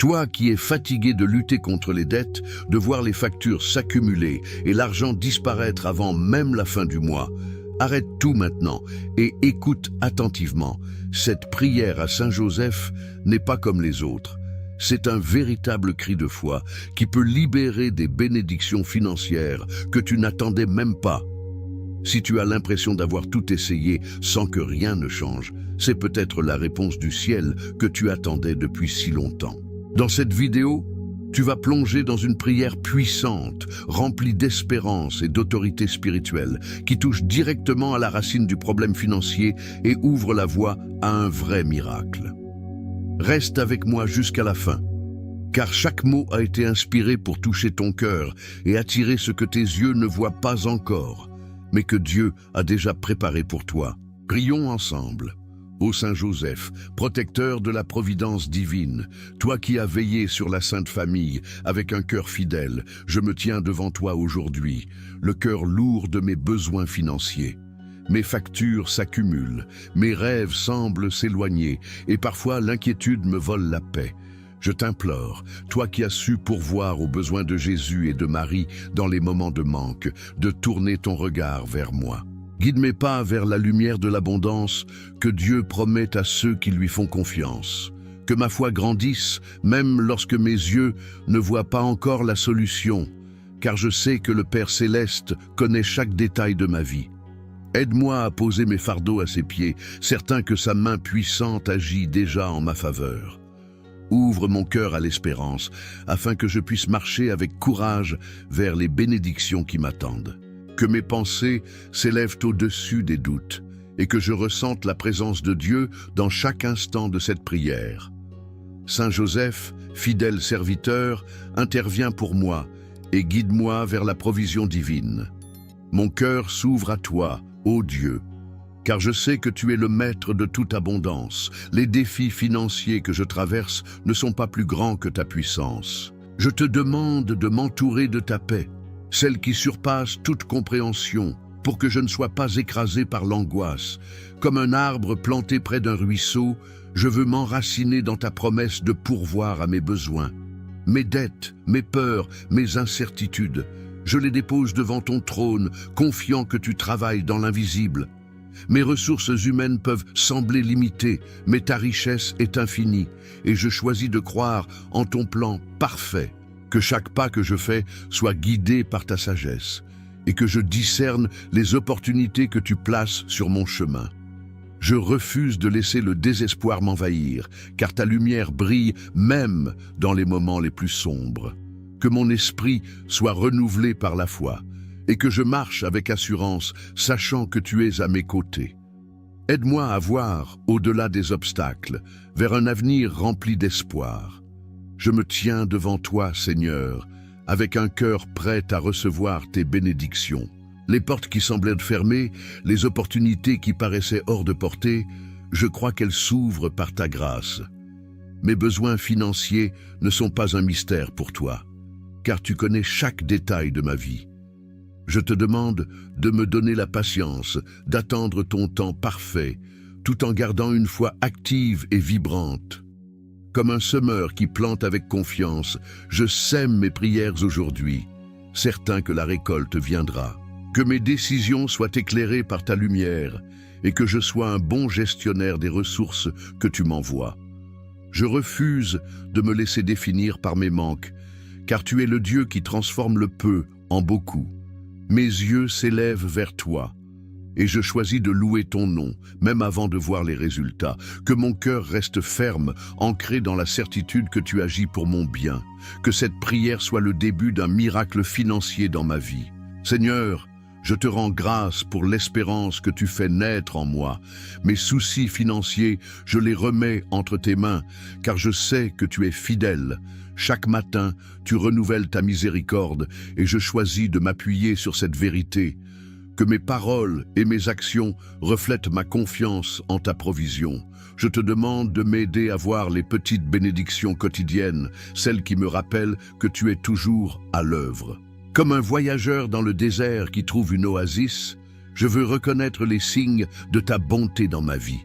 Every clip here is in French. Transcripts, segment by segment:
Toi qui es fatigué de lutter contre les dettes, de voir les factures s'accumuler et l'argent disparaître avant même la fin du mois, arrête tout maintenant et écoute attentivement. Cette prière à Saint Joseph n'est pas comme les autres. C'est un véritable cri de foi qui peut libérer des bénédictions financières que tu n'attendais même pas. Si tu as l'impression d'avoir tout essayé sans que rien ne change, c'est peut-être la réponse du ciel que tu attendais depuis si longtemps. Dans cette vidéo, tu vas plonger dans une prière puissante, remplie d'espérance et d'autorité spirituelle, qui touche directement à la racine du problème financier et ouvre la voie à un vrai miracle. Reste avec moi jusqu'à la fin, car chaque mot a été inspiré pour toucher ton cœur et attirer ce que tes yeux ne voient pas encore, mais que Dieu a déjà préparé pour toi. Prions ensemble. Ô Saint Joseph, protecteur de la providence divine, toi qui as veillé sur la Sainte Famille avec un cœur fidèle, je me tiens devant toi aujourd'hui, le cœur lourd de mes besoins financiers. Mes factures s'accumulent, mes rêves semblent s'éloigner et parfois l'inquiétude me vole la paix. Je t'implore, toi qui as su pourvoir aux besoins de Jésus et de Marie dans les moments de manque, de tourner ton regard vers moi. Guide mes pas vers la lumière de l'abondance que Dieu promet à ceux qui lui font confiance. Que ma foi grandisse, même lorsque mes yeux ne voient pas encore la solution, car je sais que le Père Céleste connaît chaque détail de ma vie. Aide-moi à poser mes fardeaux à ses pieds, certain que sa main puissante agit déjà en ma faveur. Ouvre mon cœur à l'espérance, afin que je puisse marcher avec courage vers les bénédictions qui m'attendent. Que mes pensées s'élèvent au-dessus des doutes et que je ressente la présence de Dieu dans chaque instant de cette prière. Saint Joseph, fidèle serviteur, interviens pour moi et guide-moi vers la provision divine. Mon cœur s'ouvre à toi, ô Dieu, car je sais que tu es le maître de toute abondance. Les défis financiers que je traverse ne sont pas plus grands que ta puissance. Je te demande de m'entourer de ta paix, celle qui surpasse toute compréhension, pour que je ne sois pas écrasé par l'angoisse. Comme un arbre planté près d'un ruisseau, je veux m'enraciner dans ta promesse de pourvoir à mes besoins. Mes dettes, mes peurs, mes incertitudes, je les dépose devant ton trône, confiant que tu travailles dans l'invisible. Mes ressources humaines peuvent sembler limitées, mais ta richesse est infinie, et je choisis de croire en ton plan parfait. Que chaque pas que je fais soit guidé par ta sagesse et que je discerne les opportunités que tu places sur mon chemin. Je refuse de laisser le désespoir m'envahir, car ta lumière brille même dans les moments les plus sombres. Que mon esprit soit renouvelé par la foi et que je marche avec assurance, sachant que tu es à mes côtés. Aide-moi à voir au-delà des obstacles, vers un avenir rempli d'espoir. Je me tiens devant toi, Seigneur, avec un cœur prêt à recevoir tes bénédictions. Les portes qui semblaient fermées, les opportunités qui paraissaient hors de portée, je crois qu'elles s'ouvrent par ta grâce. Mes besoins financiers ne sont pas un mystère pour toi, car tu connais chaque détail de ma vie. Je te demande de me donner la patience, d'attendre ton temps parfait, tout en gardant une foi active et vibrante. Comme un semeur qui plante avec confiance, je sème mes prières aujourd'hui, certain que la récolte viendra. Que mes décisions soient éclairées par ta lumière et que je sois un bon gestionnaire des ressources que tu m'envoies. Je refuse de me laisser définir par mes manques, car tu es le Dieu qui transforme le peu en beaucoup. Mes yeux s'élèvent vers toi, et je choisis de louer ton nom, même avant de voir les résultats. Que mon cœur reste ferme, ancré dans la certitude que tu agis pour mon bien. Que cette prière soit le début d'un miracle financier dans ma vie. Seigneur, je te rends grâce pour l'espérance que tu fais naître en moi. Mes soucis financiers, je les remets entre tes mains, car je sais que tu es fidèle. Chaque matin, tu renouvelles ta miséricorde, et je choisis de m'appuyer sur cette vérité. Que mes paroles et mes actions reflètent ma confiance en ta provision. Je te demande de m'aider à voir les petites bénédictions quotidiennes, celles qui me rappellent que tu es toujours à l'œuvre. Comme un voyageur dans le désert qui trouve une oasis, je veux reconnaître les signes de ta bonté dans ma vie.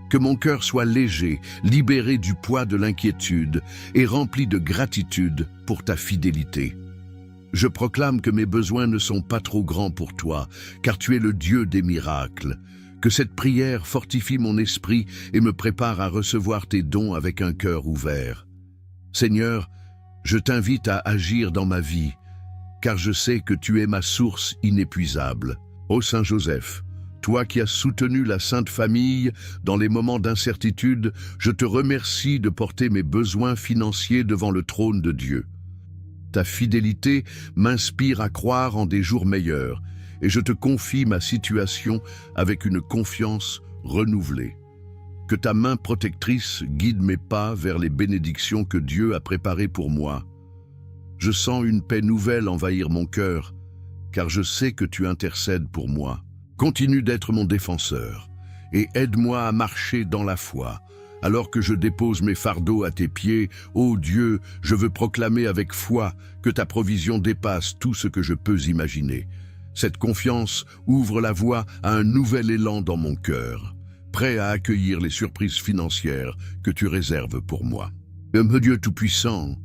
Que mon cœur soit léger, libéré du poids de l'inquiétude et rempli de gratitude pour ta fidélité. Je proclame que mes besoins ne sont pas trop grands pour toi, car tu es le Dieu des miracles. Que cette prière fortifie mon esprit et me prépare à recevoir tes dons avec un cœur ouvert. Seigneur, je t'invite à agir dans ma vie, car je sais que tu es ma source inépuisable. Ô Saint Joseph, toi qui as soutenu la Sainte Famille dans les moments d'incertitude, je te remercie de porter mes besoins financiers devant le trône de Dieu. Ta fidélité m'inspire à croire en des jours meilleurs, et je te confie ma situation avec une confiance renouvelée. Que ta main protectrice guide mes pas vers les bénédictions que Dieu a préparées pour moi. Je sens une paix nouvelle envahir mon cœur, car je sais que tu intercèdes pour moi. Continue d'être mon défenseur, et aide-moi à marcher dans la foi. Alors que je dépose mes fardeaux à tes pieds, ô Dieu, je veux proclamer avec foi que ta provision dépasse tout ce que je peux imaginer. Cette confiance ouvre la voie à un nouvel élan dans mon cœur, prêt à accueillir les surprises financières que tu réserves pour moi. Mon Dieu Tout-Puissant,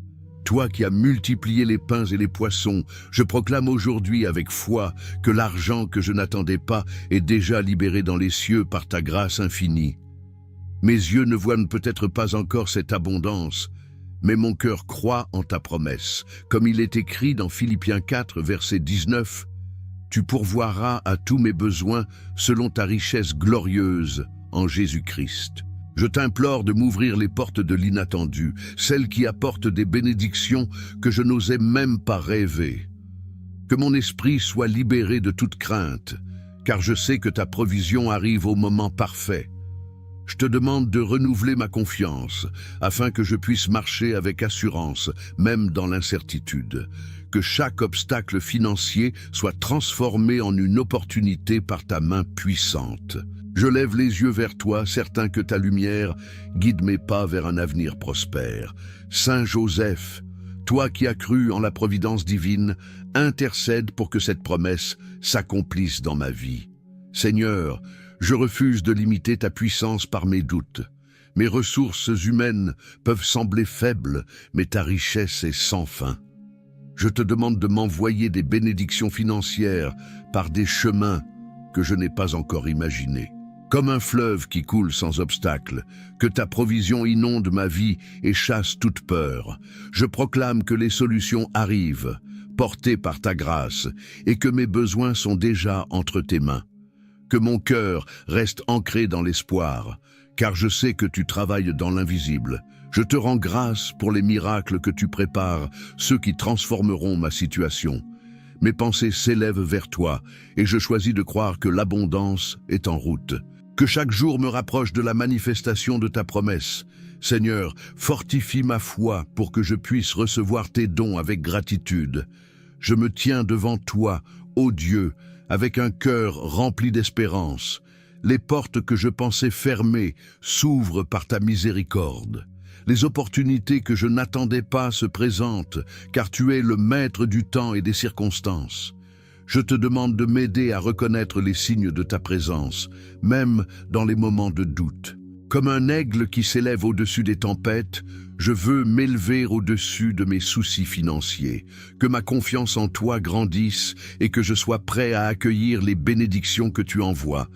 toi qui as multiplié les pains et les poissons, je proclame aujourd'hui avec foi que l'argent que je n'attendais pas est déjà libéré dans les cieux par ta grâce infinie. Mes yeux ne voient peut-être pas encore cette abondance, mais mon cœur croit en ta promesse. Comme il est écrit dans Philippiens 4, verset 19, « Tu pourvoiras à tous mes besoins selon ta richesse glorieuse en Jésus-Christ. » Je t'implore de m'ouvrir les portes de l'inattendu, celles qui apportent des bénédictions que je n'osais même pas rêver. Que mon esprit soit libéré de toute crainte, car je sais que ta provision arrive au moment parfait. Je te demande de renouveler ma confiance, afin que je puisse marcher avec assurance, même dans l'incertitude. Que chaque obstacle financier soit transformé en une opportunité par ta main puissante. Je lève les yeux vers toi, certain que ta lumière guide mes pas vers un avenir prospère. Saint Joseph, toi qui as cru en la providence divine, intercède pour que cette promesse s'accomplisse dans ma vie. Seigneur, je refuse de limiter ta puissance par mes doutes. Mes ressources humaines peuvent sembler faibles, mais ta richesse est sans fin. Je te demande de m'envoyer des bénédictions financières par des chemins que je n'ai pas encore imaginés. Comme un fleuve qui coule sans obstacle, que ta provision inonde ma vie et chasse toute peur. Je proclame que les solutions arrivent, portées par ta grâce, et que mes besoins sont déjà entre tes mains. Que mon cœur reste ancré dans l'espoir, car je sais que tu travailles dans l'invisible. Je te rends grâce pour les miracles que tu prépares, ceux qui transformeront ma situation. Mes pensées s'élèvent vers toi, et je choisis de croire que l'abondance est en route. Que chaque jour me rapproche de la manifestation de ta promesse. Seigneur, fortifie ma foi pour que je puisse recevoir tes dons avec gratitude. Je me tiens devant toi, ô Dieu, avec un cœur rempli d'espérance. Les portes que je pensais fermées s'ouvrent par ta miséricorde. Les opportunités que je n'attendais pas se présentent, car tu es le maître du temps et des circonstances. Je te demande de m'aider à reconnaître les signes de ta présence, même dans les moments de doute. Comme un aigle qui s'élève au-dessus des tempêtes, je veux m'élever au-dessus de mes soucis financiers. Que ma confiance en toi grandisse et que je sois prêt à accueillir les bénédictions que tu envoies.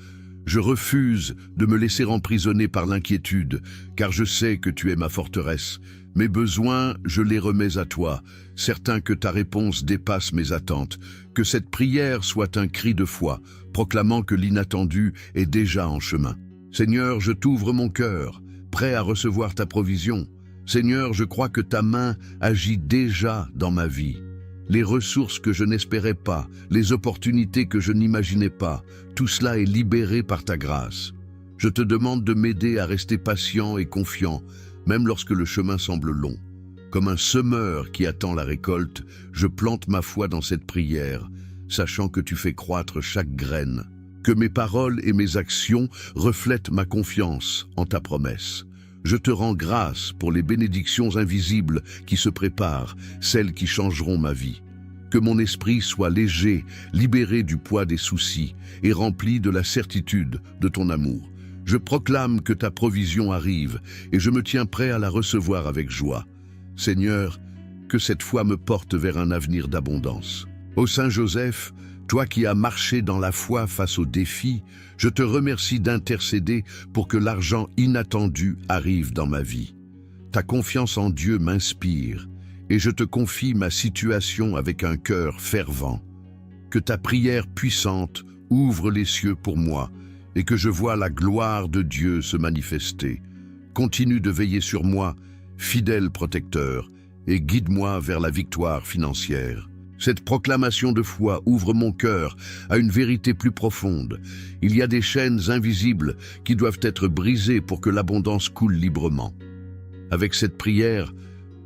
Je refuse de me laisser emprisonner par l'inquiétude, car je sais que tu es ma forteresse. Mes besoins, je les remets à toi, certain que ta réponse dépasse mes attentes. Que cette prière soit un cri de foi, proclamant que l'inattendu est déjà en chemin. Seigneur, je t'ouvre mon cœur, prêt à recevoir ta provision. Seigneur, je crois que ta main agit déjà dans ma vie. Les ressources que je n'espérais pas, les opportunités que je n'imaginais pas, tout cela est libéré par ta grâce. Je te demande de m'aider à rester patient et confiant, même lorsque le chemin semble long. Comme un semeur qui attend la récolte, je plante ma foi dans cette prière, sachant que tu fais croître chaque graine. Que mes paroles et mes actions reflètent ma confiance en ta promesse. Je te rends grâce pour les bénédictions invisibles qui se préparent, celles qui changeront ma vie. Que mon esprit soit léger, libéré du poids des soucis et rempli de la certitude de ton amour. Je proclame que ta provision arrive et je me tiens prêt à la recevoir avec joie. Seigneur, que cette foi me porte vers un avenir d'abondance. Ô Saint Joseph, toi qui as marché dans la foi face aux défis, je te remercie d'intercéder pour que l'argent inattendu arrive dans ma vie. Ta confiance en Dieu m'inspire et je te confie ma situation avec un cœur fervent. Que ta prière puissante ouvre les cieux pour moi et que je vois la gloire de Dieu se manifester. Continue de veiller sur moi, fidèle protecteur, et guide-moi vers la victoire financière. Cette proclamation de foi ouvre mon cœur à une vérité plus profonde. Il y a des chaînes invisibles qui doivent être brisées pour que l'abondance coule librement. Avec cette prière,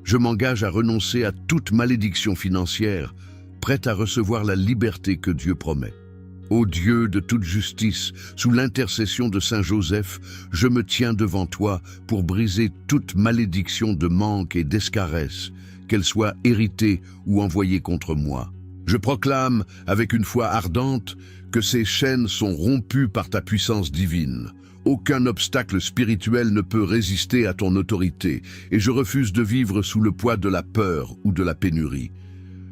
je m'engage à renoncer à toute malédiction financière, prête à recevoir la liberté que Dieu promet. Ô Dieu de toute justice, sous l'intercession de Saint Joseph, je me tiens devant toi pour briser toute malédiction de manque et d'escarès, qu'elle soit héritée ou envoyée contre moi. Je proclame, avec une foi ardente, que ces chaînes sont rompues par ta puissance divine. Aucun obstacle spirituel ne peut résister à ton autorité, et je refuse de vivre sous le poids de la peur ou de la pénurie.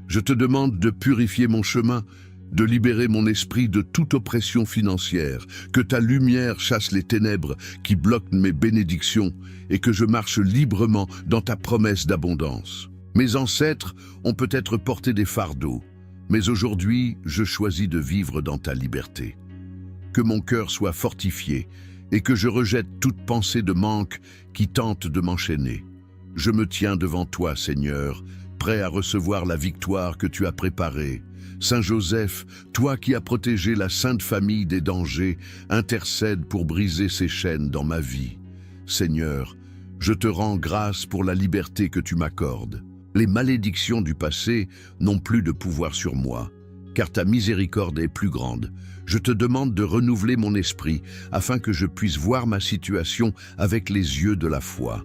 Je te demande de purifier mon chemin, de libérer mon esprit de toute oppression financière, que ta lumière chasse les ténèbres qui bloquent mes bénédictions et que je marche librement dans ta promesse d'abondance. Mes ancêtres ont peut-être porté des fardeaux, mais aujourd'hui, je choisis de vivre dans ta liberté. Que mon cœur soit fortifié et que je rejette toute pensée de manque qui tente de m'enchaîner. Je me tiens devant toi, Seigneur, prêt à recevoir la victoire que tu as préparée. Saint Joseph, toi qui as protégé la Sainte Famille des dangers, intercède pour briser ces chaînes dans ma vie. Seigneur, je te rends grâce pour la liberté que tu m'accordes. Les malédictions du passé n'ont plus de pouvoir sur moi, car ta miséricorde est plus grande. Je te demande de renouveler mon esprit afin que je puisse voir ma situation avec les yeux de la foi.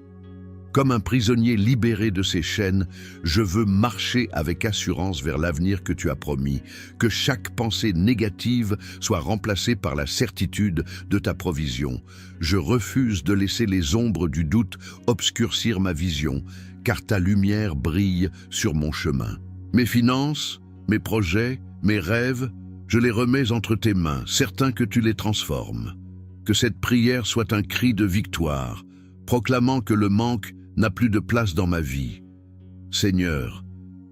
Comme un prisonnier libéré de ses chaînes, je veux marcher avec assurance vers l'avenir que tu as promis, que chaque pensée négative soit remplacée par la certitude de ta provision. Je refuse de laisser les ombres du doute obscurcir ma vision, car ta lumière brille sur mon chemin. Mes finances, mes projets, mes rêves, je les remets entre tes mains, certain que tu les transformes. Que cette prière soit un cri de victoire, proclamant que le manque n'a plus de place dans ma vie. Seigneur,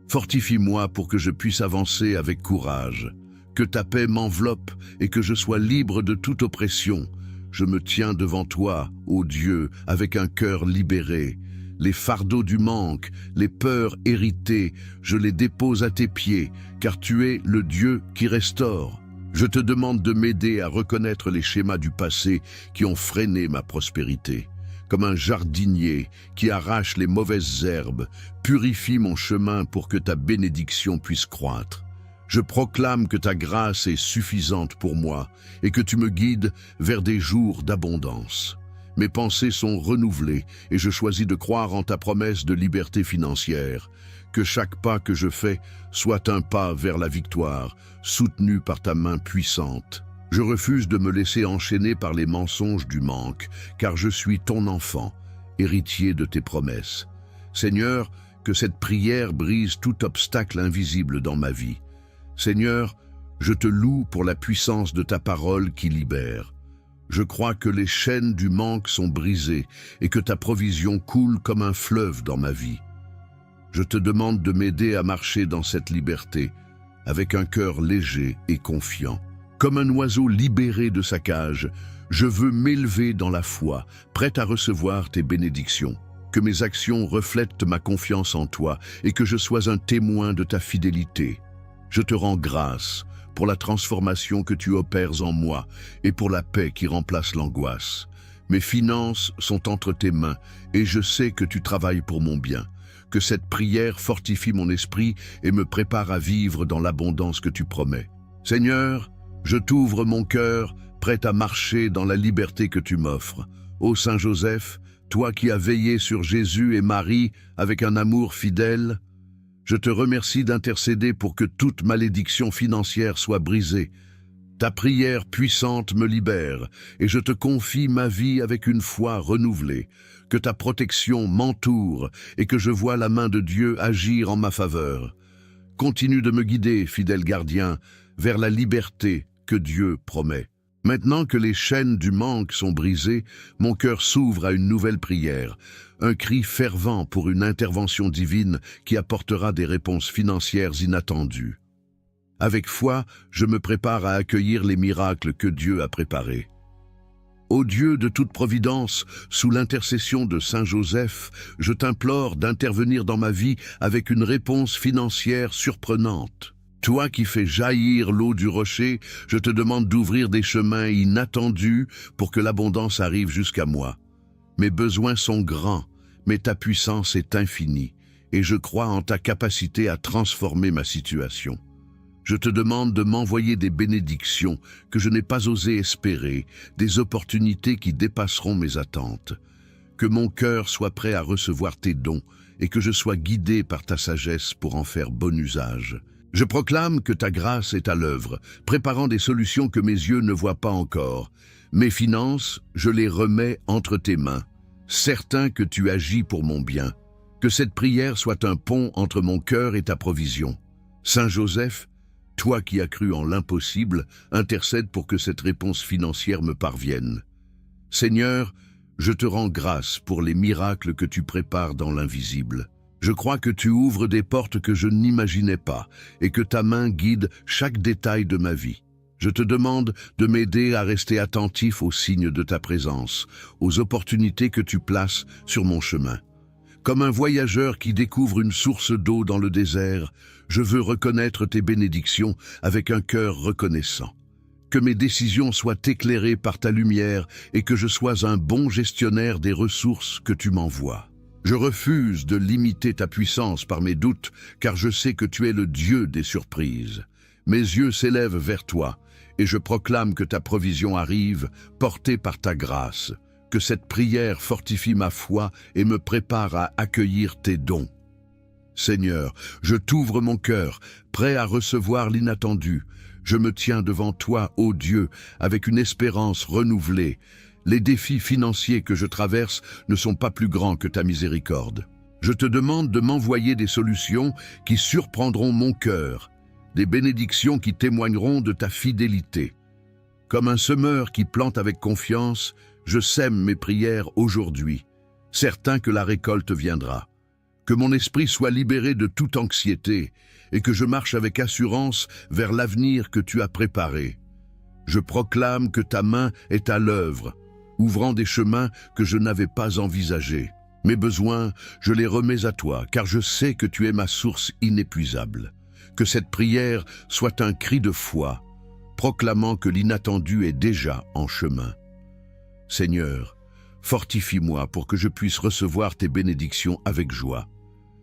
fortifie-moi pour que je puisse avancer avec courage. Que ta paix m'enveloppe et que je sois libre de toute oppression. Je me tiens devant toi, ô Dieu, avec un cœur libéré. Les fardeaux du manque, les peurs héritées, je les dépose à tes pieds, car tu es le Dieu qui restaure. Je te demande de m'aider à reconnaître les schémas du passé qui ont freiné ma prospérité. Comme un jardinier qui arrache les mauvaises herbes, purifie mon chemin pour que ta bénédiction puisse croître. Je proclame que ta grâce est suffisante pour moi et que tu me guides vers des jours d'abondance. Mes pensées sont renouvelées et je choisis de croire en ta promesse de liberté financière. Que chaque pas que je fais soit un pas vers la victoire, soutenu par ta main puissante. Je refuse de me laisser enchaîner par les mensonges du manque, car je suis ton enfant, héritier de tes promesses. Seigneur, que cette prière brise tout obstacle invisible dans ma vie. Seigneur, je te loue pour la puissance de ta parole qui libère. Je crois que les chaînes du manque sont brisées et que ta provision coule comme un fleuve dans ma vie. Je te demande de m'aider à marcher dans cette liberté, avec un cœur léger et confiant. Comme un oiseau libéré de sa cage, je veux m'élever dans la foi, prêt à recevoir tes bénédictions. Que mes actions reflètent ma confiance en toi et que je sois un témoin de ta fidélité. Je te rends grâce pour la transformation que tu opères en moi et pour la paix qui remplace l'angoisse. Mes finances sont entre tes mains et je sais que tu travailles pour mon bien. Que cette prière fortifie mon esprit et me prépare à vivre dans l'abondance que tu promets. Seigneur, je t'ouvre mon cœur, prêt à marcher dans la liberté que tu m'offres. Ô Saint Joseph, toi qui as veillé sur Jésus et Marie avec un amour fidèle, je te remercie d'intercéder pour que toute malédiction financière soit brisée. Ta prière puissante me libère, et je te confie ma vie avec une foi renouvelée. Que ta protection m'entoure, et que je vois la main de Dieu agir en ma faveur. Continue de me guider, fidèle gardien, vers la liberté que Dieu promet. Maintenant que les chaînes du manque sont brisées, mon cœur s'ouvre à une nouvelle prière, un cri fervent pour une intervention divine qui apportera des réponses financières inattendues. Avec foi, je me prépare à accueillir les miracles que Dieu a préparés. Ô Dieu de toute providence, sous l'intercession de Saint Joseph, je t'implore d'intervenir dans ma vie avec une réponse financière surprenante. Toi qui fais jaillir l'eau du rocher, je te demande d'ouvrir des chemins inattendus pour que l'abondance arrive jusqu'à moi. Mes besoins sont grands, mais ta puissance est infinie, et je crois en ta capacité à transformer ma situation. Je te demande de m'envoyer des bénédictions que je n'ai pas osé espérer, des opportunités qui dépasseront mes attentes. Que mon cœur soit prêt à recevoir tes dons et que je sois guidé par ta sagesse pour en faire bon usage. Je proclame que ta grâce est à l'œuvre, préparant des solutions que mes yeux ne voient pas encore. Mes finances, je les remets entre tes mains, certain que tu agis pour mon bien. Que cette prière soit un pont entre mon cœur et ta provision. Saint Joseph, toi qui as cru en l'impossible, intercède pour que cette réponse financière me parvienne. Seigneur, je te rends grâce pour les miracles que tu prépares dans l'invisible. Je crois que tu ouvres des portes que je n'imaginais pas et que ta main guide chaque détail de ma vie. Je te demande de m'aider à rester attentif aux signes de ta présence, aux opportunités que tu places sur mon chemin. Comme un voyageur qui découvre une source d'eau dans le désert, je veux reconnaître tes bénédictions avec un cœur reconnaissant. Que mes décisions soient éclairées par ta lumière et que je sois un bon gestionnaire des ressources que tu m'envoies. Je refuse de limiter ta puissance par mes doutes, car je sais que tu es le Dieu des surprises. Mes yeux s'élèvent vers toi, et je proclame que ta provision arrive, portée par ta grâce. Que cette prière fortifie ma foi et me prépare à accueillir tes dons. Seigneur, je t'ouvre mon cœur, prêt à recevoir l'inattendu. Je me tiens devant toi, ô Dieu, avec une espérance renouvelée. Les défis financiers que je traverse ne sont pas plus grands que ta miséricorde. Je te demande de m'envoyer des solutions qui surprendront mon cœur, des bénédictions qui témoigneront de ta fidélité. Comme un semeur qui plante avec confiance, je sème mes prières aujourd'hui, certain que la récolte viendra. Que mon esprit soit libéré de toute anxiété et que je marche avec assurance vers l'avenir que tu as préparé. Je proclame que ta main est à l'œuvre, ouvrant des chemins que je n'avais pas envisagés. Mes besoins, je les remets à toi, car je sais que tu es ma source inépuisable. Que cette prière soit un cri de foi, proclamant que l'inattendu est déjà en chemin. Seigneur, fortifie-moi pour que je puisse recevoir tes bénédictions avec joie.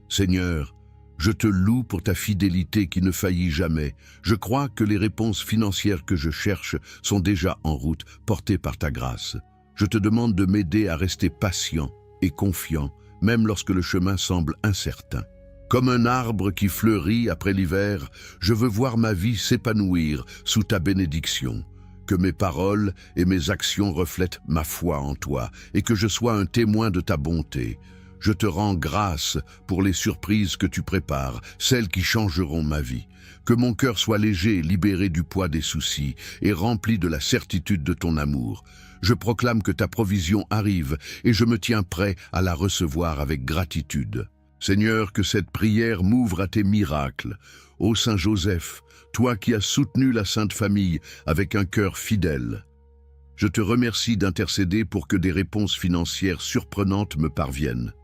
Seigneur, je te loue pour ta fidélité qui ne faillit jamais. Je crois que les réponses financières que je cherche sont déjà en route, portées par ta grâce. Je te demande de m'aider à rester patient et confiant, même lorsque le chemin semble incertain. Comme un arbre qui fleurit après l'hiver, je veux voir ma vie s'épanouir sous ta bénédiction. Que mes paroles et mes actions reflètent ma foi en toi et que je sois un témoin de ta bonté. Je te rends grâce pour les surprises que tu prépares, celles qui changeront ma vie. Que mon cœur soit léger, libéré du poids des soucis et rempli de la certitude de ton amour. Je proclame que ta provision arrive et je me tiens prêt à la recevoir avec gratitude. Seigneur, que cette prière m'ouvre à tes miracles. Ô Saint Joseph, toi qui as soutenu la Sainte Famille avec un cœur fidèle. Je te remercie d'intercéder pour que des réponses financières surprenantes me parviennent.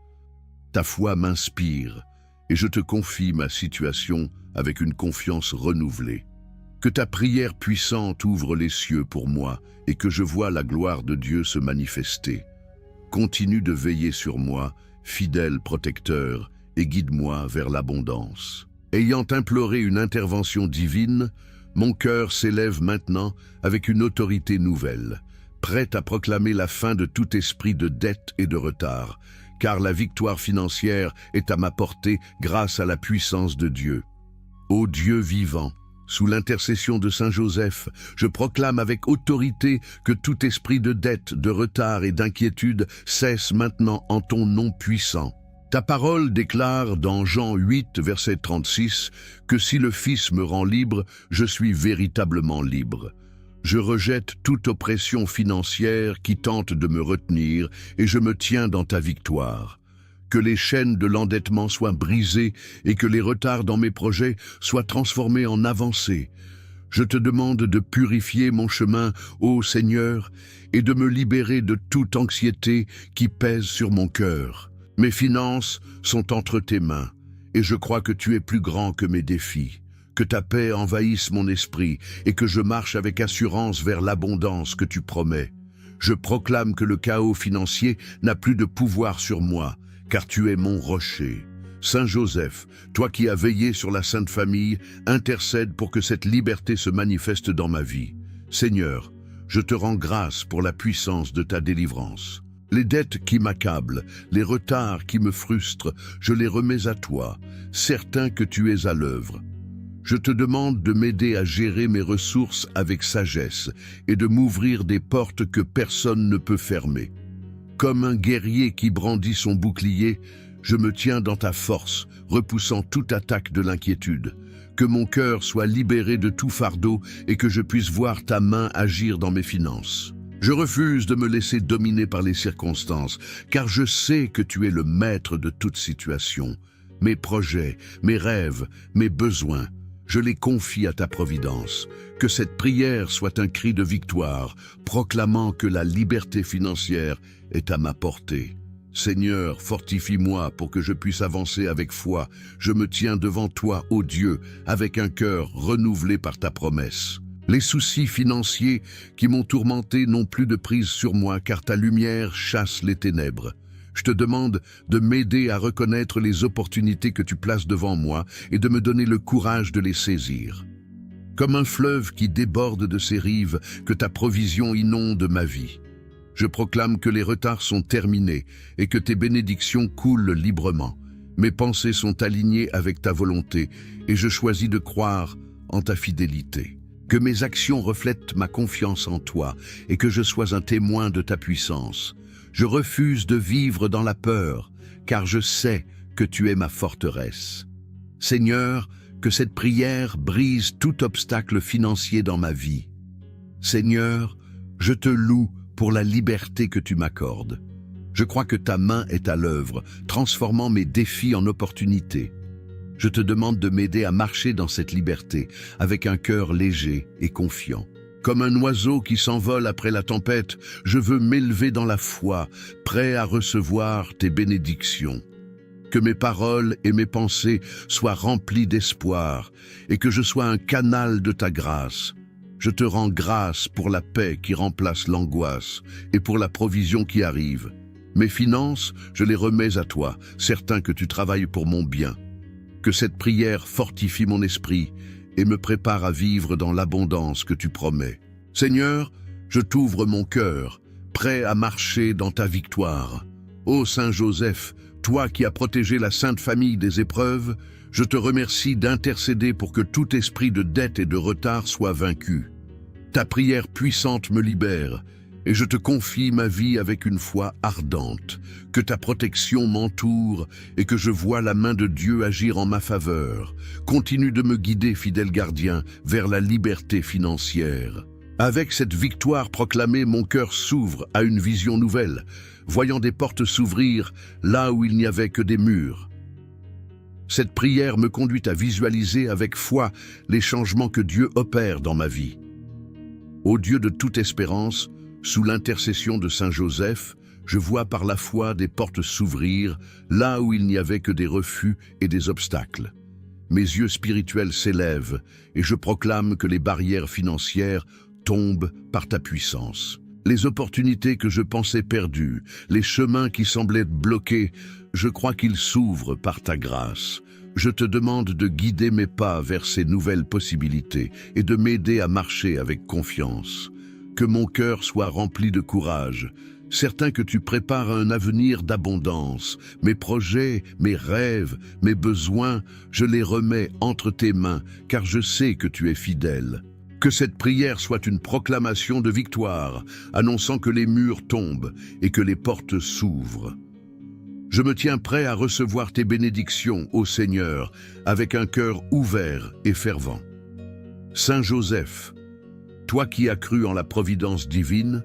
Ta foi m'inspire et je te confie ma situation avec une confiance renouvelée. Que ta prière puissante ouvre les cieux pour moi et que je vois la gloire de Dieu se manifester. Continue de veiller sur moi, fidèle protecteur, et guide-moi vers l'abondance. Ayant imploré une intervention divine, mon cœur s'élève maintenant avec une autorité nouvelle, prête à proclamer la fin de tout esprit de dette et de retard, car la victoire financière est à ma portée grâce à la puissance de Dieu. Ô Dieu vivant, Sous l'intercession de Saint Joseph, je proclame avec autorité que tout esprit de dette, de retard et d'inquiétude cesse maintenant en ton nom puissant. Ta parole déclare dans Jean 8, verset 36, que si le Fils me rend libre, je suis véritablement libre. Je rejette toute oppression financière qui tente de me retenir et je me tiens dans ta victoire. Que les chaînes de l'endettement soient brisées et que les retards dans mes projets soient transformés en avancées. Je te demande de purifier mon chemin, ô Seigneur, et de me libérer de toute anxiété qui pèse sur mon cœur. Mes finances sont entre tes mains, et je crois que tu es plus grand que mes défis. Que ta paix envahisse mon esprit et que je marche avec assurance vers l'abondance que tu promets. Je proclame que le chaos financier n'a plus de pouvoir sur moi, car tu es mon rocher. Saint Joseph, toi qui as veillé sur la Sainte Famille, intercède pour que cette liberté se manifeste dans ma vie. Seigneur, je te rends grâce pour la puissance de ta délivrance. Les dettes qui m'accablent, les retards qui me frustrent, je les remets à toi, certain que tu es à l'œuvre. Je te demande de m'aider à gérer mes ressources avec sagesse et de m'ouvrir des portes que personne ne peut fermer. Comme un guerrier qui brandit son bouclier, je me tiens dans ta force, repoussant toute attaque de l'inquiétude. Que mon cœur soit libéré de tout fardeau et que je puisse voir ta main agir dans mes finances. Je refuse de me laisser dominer par les circonstances, car je sais que tu es le maître de toute situation. Mes projets, mes rêves, mes besoins, je les confie à ta providence. Que cette prière soit un cri de victoire, proclamant que la liberté financière est à ma portée. Seigneur, fortifie-moi pour que je puisse avancer avec foi. Je me tiens devant toi, ô Dieu, avec un cœur renouvelé par ta promesse. Les soucis financiers qui m'ont tourmenté n'ont plus de prise sur moi, car ta lumière chasse les ténèbres. Je te demande de m'aider à reconnaître les opportunités que tu places devant moi et de me donner le courage de les saisir. Comme un fleuve qui déborde de ses rives, que ta provision inonde ma vie. Je proclame que les retards sont terminés et que tes bénédictions coulent librement. Mes pensées sont alignées avec ta volonté et je choisis de croire en ta fidélité. Que mes actions reflètent ma confiance en toi et que je sois un témoin de ta puissance. Je refuse de vivre dans la peur, car je sais que tu es ma forteresse. Seigneur, que cette prière brise tout obstacle financier dans ma vie. Seigneur, je te loue pour la liberté que tu m'accordes. Je crois que ta main est à l'œuvre, transformant mes défis en opportunités. Je te demande de m'aider à marcher dans cette liberté, avec un cœur léger et confiant. Comme un oiseau qui s'envole après la tempête, je veux m'élever dans la foi, prêt à recevoir tes bénédictions. Que mes paroles et mes pensées soient remplies d'espoir et que je sois un canal de ta grâce. Je te rends grâce pour la paix qui remplace l'angoisse et pour la provision qui arrive. Mes finances, je les remets à toi, certain que tu travailles pour mon bien. Que cette prière fortifie mon esprit et me prépare à vivre dans l'abondance que tu promets. Seigneur, je t'ouvre mon cœur, prêt à marcher dans ta victoire. Ô Saint Joseph, toi qui as protégé la Sainte Famille des épreuves, je te remercie d'intercéder pour que tout esprit de dette et de retard soit vaincu. Ta prière puissante me libère, et je te confie ma vie avec une foi ardente. Que ta protection m'entoure et que je vois la main de Dieu agir en ma faveur. Continue de me guider, fidèle gardien, vers la liberté financière. Avec cette victoire proclamée, mon cœur s'ouvre à une vision nouvelle, voyant des portes s'ouvrir là où il n'y avait que des murs. Cette prière me conduit à visualiser avec foi les changements que Dieu opère dans ma vie. Ô Dieu de toute espérance, sous l'intercession de Saint Joseph, je vois par la foi des portes s'ouvrir là où il n'y avait que des refus et des obstacles. Mes yeux spirituels s'élèvent et je proclame que les barrières financières tombent par ta puissance. Les opportunités que je pensais perdues, les chemins qui semblaient bloqués, je crois qu'ils s'ouvrent par ta grâce. Je te demande de guider mes pas vers ces nouvelles possibilités et de m'aider à marcher avec confiance. Que mon cœur soit rempli de courage, certain que tu prépares un avenir d'abondance. Mes projets, mes rêves, mes besoins, je les remets entre tes mains, car je sais que tu es fidèle. Que cette prière soit une proclamation de victoire, annonçant que les murs tombent et que les portes s'ouvrent. Je me tiens prêt à recevoir tes bénédictions, ô Seigneur, avec un cœur ouvert et fervent. Saint Joseph, toi qui as cru en la providence divine,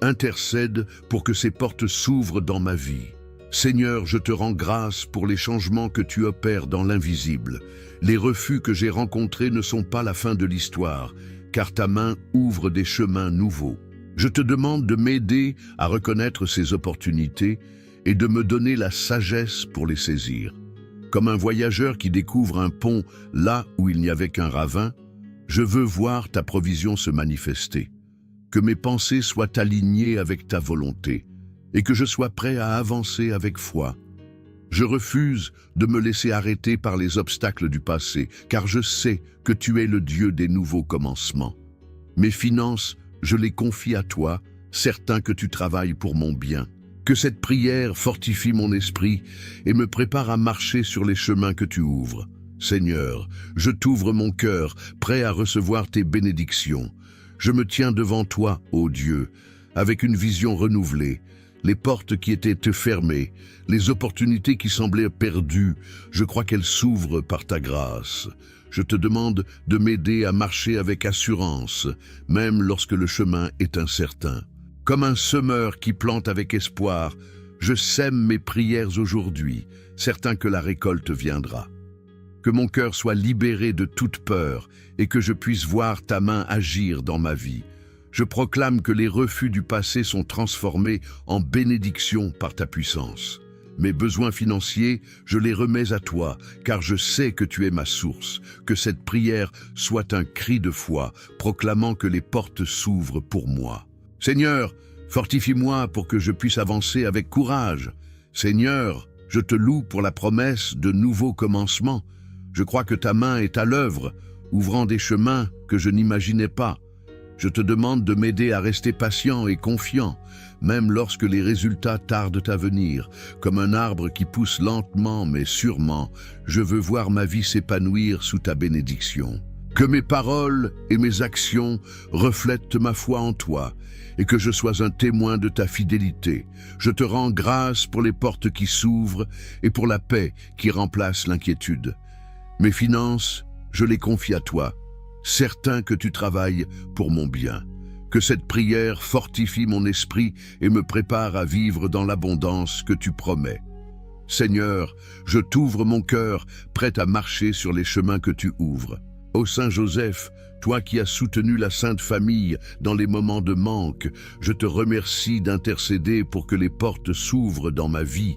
intercède pour que ces portes s'ouvrent dans ma vie. Seigneur, je te rends grâce pour les changements que tu opères dans l'invisible. Les refus que j'ai rencontrés ne sont pas la fin de l'histoire, car ta main ouvre des chemins nouveaux. Je te demande de m'aider à reconnaître ces opportunités et de me donner la sagesse pour les saisir. Comme un voyageur qui découvre un pont là où il n'y avait qu'un ravin, je veux voir ta provision se manifester. Que mes pensées soient alignées avec ta volonté et que je sois prêt à avancer avec foi. Je refuse de me laisser arrêter par les obstacles du passé, car je sais que tu es le Dieu des nouveaux commencements. Mes finances, je les confie à toi, certain que tu travailles pour mon bien. Que cette prière fortifie mon esprit et me prépare à marcher sur les chemins que tu ouvres. Seigneur, je t'ouvre mon cœur, prêt à recevoir tes bénédictions. Je me tiens devant toi, ô Dieu, avec une vision renouvelée. Les portes qui étaient fermées, les opportunités qui semblaient perdues, je crois qu'elles s'ouvrent par ta grâce. Je te demande de m'aider à marcher avec assurance, même lorsque le chemin est incertain. Comme un semeur qui plante avec espoir, je sème mes prières aujourd'hui, certain que la récolte viendra. Que mon cœur soit libéré de toute peur et que je puisse voir ta main agir dans ma vie. Je proclame que les refus du passé sont transformés en bénédictions par ta puissance. Mes besoins financiers, je les remets à toi, car je sais que tu es ma source. Que cette prière soit un cri de foi, proclamant que les portes s'ouvrent pour moi. Seigneur, fortifie-moi pour que je puisse avancer avec courage. Seigneur, je te loue pour la promesse de nouveaux commencements. Je crois que ta main est à l'œuvre, ouvrant des chemins que je n'imaginais pas. Je te demande de m'aider à rester patient et confiant, même lorsque les résultats tardent à venir. Comme un arbre qui pousse lentement mais sûrement, je veux voir ma vie s'épanouir sous ta bénédiction. Que mes paroles et mes actions reflètent ma foi en toi et que je sois un témoin de ta fidélité. Je te rends grâce pour les portes qui s'ouvrent et pour la paix qui remplace l'inquiétude. Mes finances, je les confie à toi, certain que tu travailles pour mon bien. Que cette prière fortifie mon esprit et me prépare à vivre dans l'abondance que tu promets. Seigneur, je t'ouvre mon cœur, prêt à marcher sur les chemins que tu ouvres. Ô Saint Joseph, toi qui as soutenu la Sainte Famille dans les moments de manque, je te remercie d'intercéder pour que les portes s'ouvrent dans ma vie.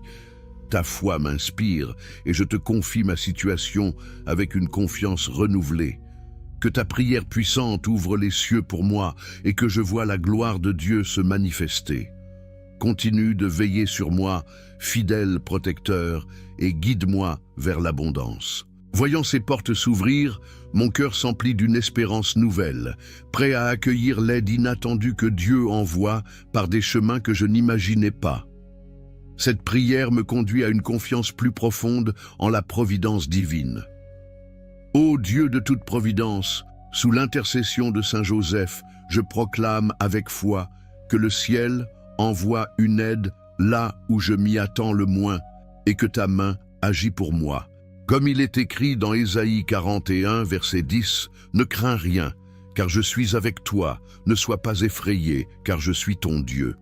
Ta foi m'inspire et je te confie ma situation avec une confiance renouvelée. Que ta prière puissante ouvre les cieux pour moi et que je vois la gloire de Dieu se manifester. Continue de veiller sur moi, fidèle protecteur, et guide-moi vers l'abondance. Voyant ces portes s'ouvrir, mon cœur s'emplit d'une espérance nouvelle, prêt à accueillir l'aide inattendue que Dieu envoie par des chemins que je n'imaginais pas. Cette prière me conduit à une confiance plus profonde en la providence divine. Ô Dieu de toute providence, sous l'intercession de Saint Joseph, je proclame avec foi que le ciel envoie une aide là où je m'y attends le moins et que ta main agit pour moi. Comme il est écrit dans Ésaïe 41, verset 10, « Ne crains rien, car je suis avec toi, ne sois pas effrayé, car je suis ton Dieu. »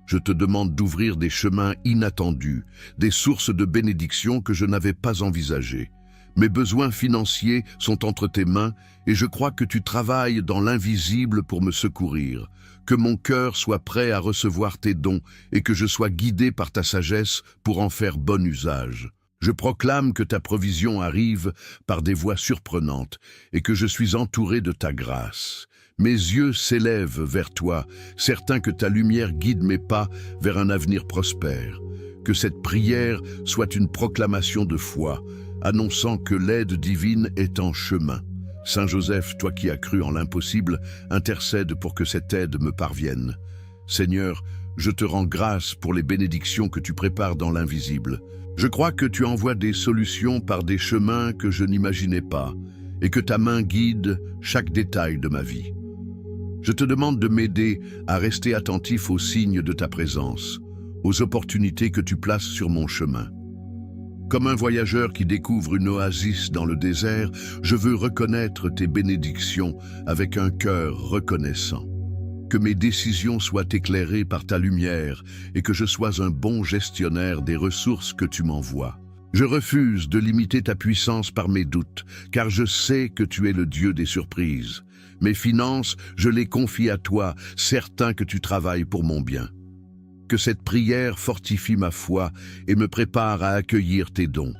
Je te demande d'ouvrir des chemins inattendus, des sources de bénédiction que je n'avais pas envisagées. Mes besoins financiers sont entre tes mains et je crois que tu travailles dans l'invisible pour me secourir. Que mon cœur soit prêt à recevoir tes dons et que je sois guidé par ta sagesse pour en faire bon usage. Je proclame que ta provision arrive par des voies surprenantes et que je suis entouré de ta grâce. Mes yeux s'élèvent vers toi, certain que ta lumière guide mes pas vers un avenir prospère. Que cette prière soit une proclamation de foi, annonçant que l'aide divine est en chemin. Saint Joseph, toi qui as cru en l'impossible, intercède pour que cette aide me parvienne. Seigneur, je te rends grâce pour les bénédictions que tu prépares dans l'invisible. Je crois que tu envoies des solutions par des chemins que je n'imaginais pas et que ta main guide chaque détail de ma vie. Je te demande de m'aider à rester attentif aux signes de ta présence, aux opportunités que tu places sur mon chemin. Comme un voyageur qui découvre une oasis dans le désert, je veux reconnaître tes bénédictions avec un cœur reconnaissant. Que mes décisions soient éclairées par ta lumière et que je sois un bon gestionnaire des ressources que tu m'envoies. Je refuse de limiter ta puissance par mes doutes, car je sais que tu es le Dieu des surprises. Mes finances, je les confie à toi, certain que tu travailles pour mon bien. Que cette prière fortifie ma foi et me prépare à accueillir tes dons.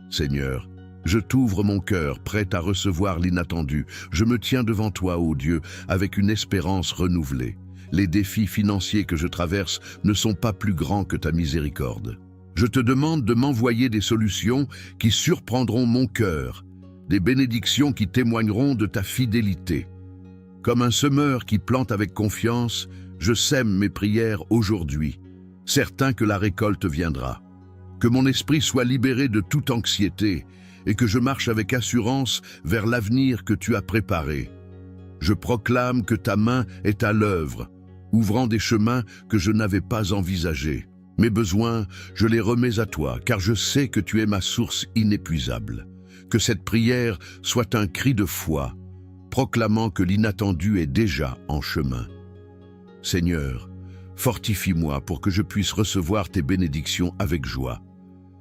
Seigneur, je t'ouvre mon cœur, prêt à recevoir l'inattendu. Je me tiens devant toi, ô Dieu, avec une espérance renouvelée. Les défis financiers que je traverse ne sont pas plus grands que ta miséricorde. Je te demande de m'envoyer des solutions qui surprendront mon cœur, des bénédictions qui témoigneront de ta fidélité. Comme un semeur qui plante avec confiance, je sème mes prières aujourd'hui, certain que la récolte viendra. Que mon esprit soit libéré de toute anxiété et que je marche avec assurance vers l'avenir que tu as préparé. Je proclame que ta main est à l'œuvre, ouvrant des chemins que je n'avais pas envisagés. Mes besoins, je les remets à toi, car je sais que tu es ma source inépuisable. Que cette prière soit un cri de foi, proclamant que l'inattendu est déjà en chemin. Seigneur, fortifie-moi pour que je puisse recevoir tes bénédictions avec joie.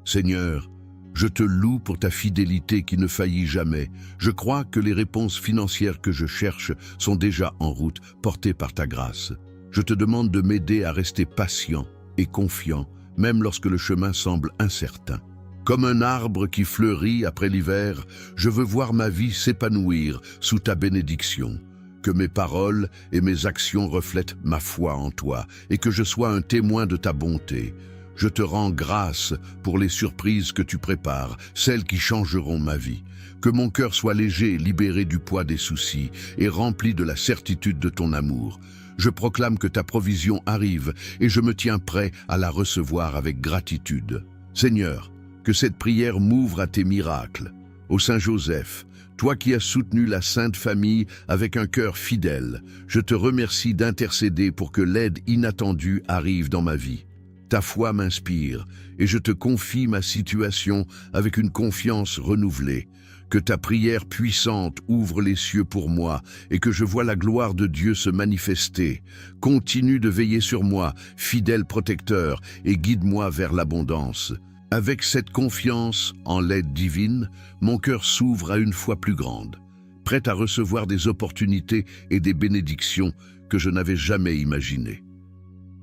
Seigneur, je te loue pour ta fidélité qui ne faillit jamais. Je crois que les réponses financières que je cherche sont déjà en route, portées par ta grâce. Je te demande de m'aider à rester patient et confiant, même lorsque le chemin semble incertain. Comme un arbre qui fleurit après l'hiver, je veux voir ma vie s'épanouir sous ta bénédiction. Que mes paroles et mes actions reflètent ma foi en toi et que je sois un témoin de ta bonté. Je te rends grâce pour les surprises que tu prépares, celles qui changeront ma vie. Que mon cœur soit léger, libéré du poids des soucis et rempli de la certitude de ton amour. Je proclame que ta provision arrive et je me tiens prêt à la recevoir avec gratitude. Seigneur, que cette prière m'ouvre à tes miracles. Ô Saint Joseph, toi qui as soutenu la Sainte Famille avec un cœur fidèle, je te remercie d'intercéder pour que l'aide inattendue arrive dans ma vie. Ta foi m'inspire et je te confie ma situation avec une confiance renouvelée. Que ta prière puissante ouvre les cieux pour moi et que je vois la gloire de Dieu se manifester. Continue de veiller sur moi, fidèle protecteur, et guide-moi vers l'abondance. Avec cette confiance en l'aide divine, mon cœur s'ouvre à une foi plus grande, prêt à recevoir des opportunités et des bénédictions que je n'avais jamais imaginées.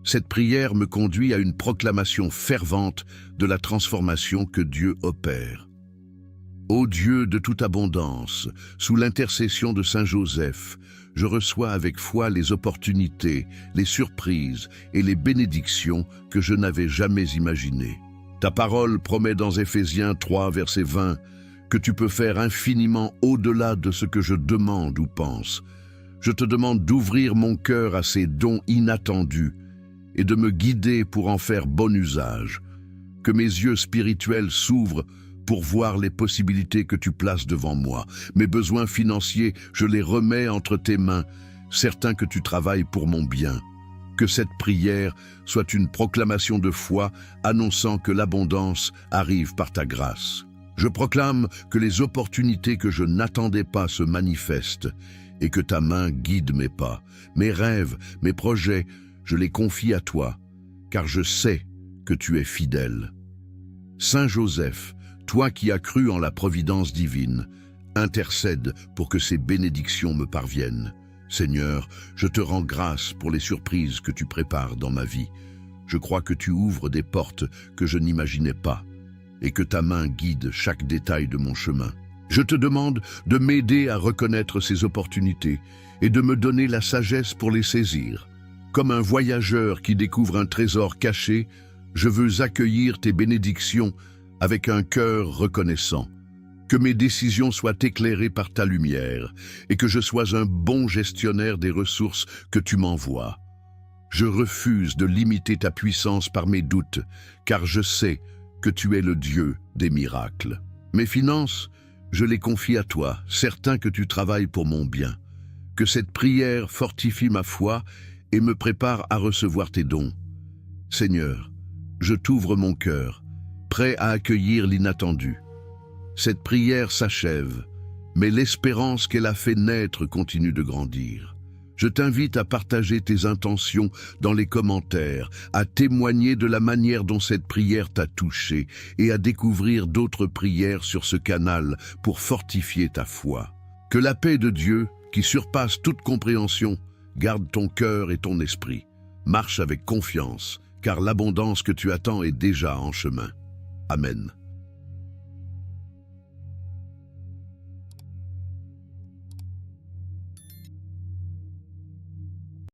Cette prière me conduit à une proclamation fervente de la transformation que Dieu opère. Ô Dieu de toute abondance, sous l'intercession de Saint Joseph, je reçois avec foi les opportunités, les surprises et les bénédictions que je n'avais jamais imaginées. Ta parole promet dans Éphésiens 3, verset 20, que tu peux faire infiniment au-delà de ce que je demande ou pense. Je te demande d'ouvrir mon cœur à ces dons inattendus et de me guider pour en faire bon usage. Que mes yeux spirituels s'ouvrent pour voir les possibilités que tu places devant moi. Mes besoins financiers, je les remets entre tes mains, certain que tu travailles pour mon bien. Que cette prière soit une proclamation de foi annonçant que l'abondance arrive par ta grâce. Je proclame que les opportunités que je n'attendais pas se manifestent et que ta main guide mes pas. Mes rêves, mes projets, je les confie à toi, car je sais que tu es fidèle. Saint Joseph, toi qui as cru en la providence divine, intercède pour que ces bénédictions me parviennent. Seigneur, je te rends grâce pour les surprises que tu prépares dans ma vie. Je crois que tu ouvres des portes que je n'imaginais pas et que ta main guide chaque détail de mon chemin. Je te demande de m'aider à reconnaître ces opportunités et de me donner la sagesse pour les saisir. Comme un voyageur qui découvre un trésor caché, je veux accueillir tes bénédictions avec un cœur reconnaissant. Que mes décisions soient éclairées par ta lumière et que je sois un bon gestionnaire des ressources que tu m'envoies. Je refuse de limiter ta puissance par mes doutes, car je sais que tu es le Dieu des miracles. Mes finances, je les confie à toi, certain que tu travailles pour mon bien. Que cette prière fortifie ma foi et me prépare à recevoir tes dons. Seigneur, je t'ouvre mon cœur, prêt à accueillir l'inattendu. Cette prière s'achève, mais l'espérance qu'elle a fait naître continue de grandir. Je t'invite à partager tes intentions dans les commentaires, à témoigner de la manière dont cette prière t'a touché et à découvrir d'autres prières sur ce canal pour fortifier ta foi. Que la paix de Dieu, qui surpasse toute compréhension, garde ton cœur et ton esprit. Marche avec confiance, car l'abondance que tu attends est déjà en chemin. Amen.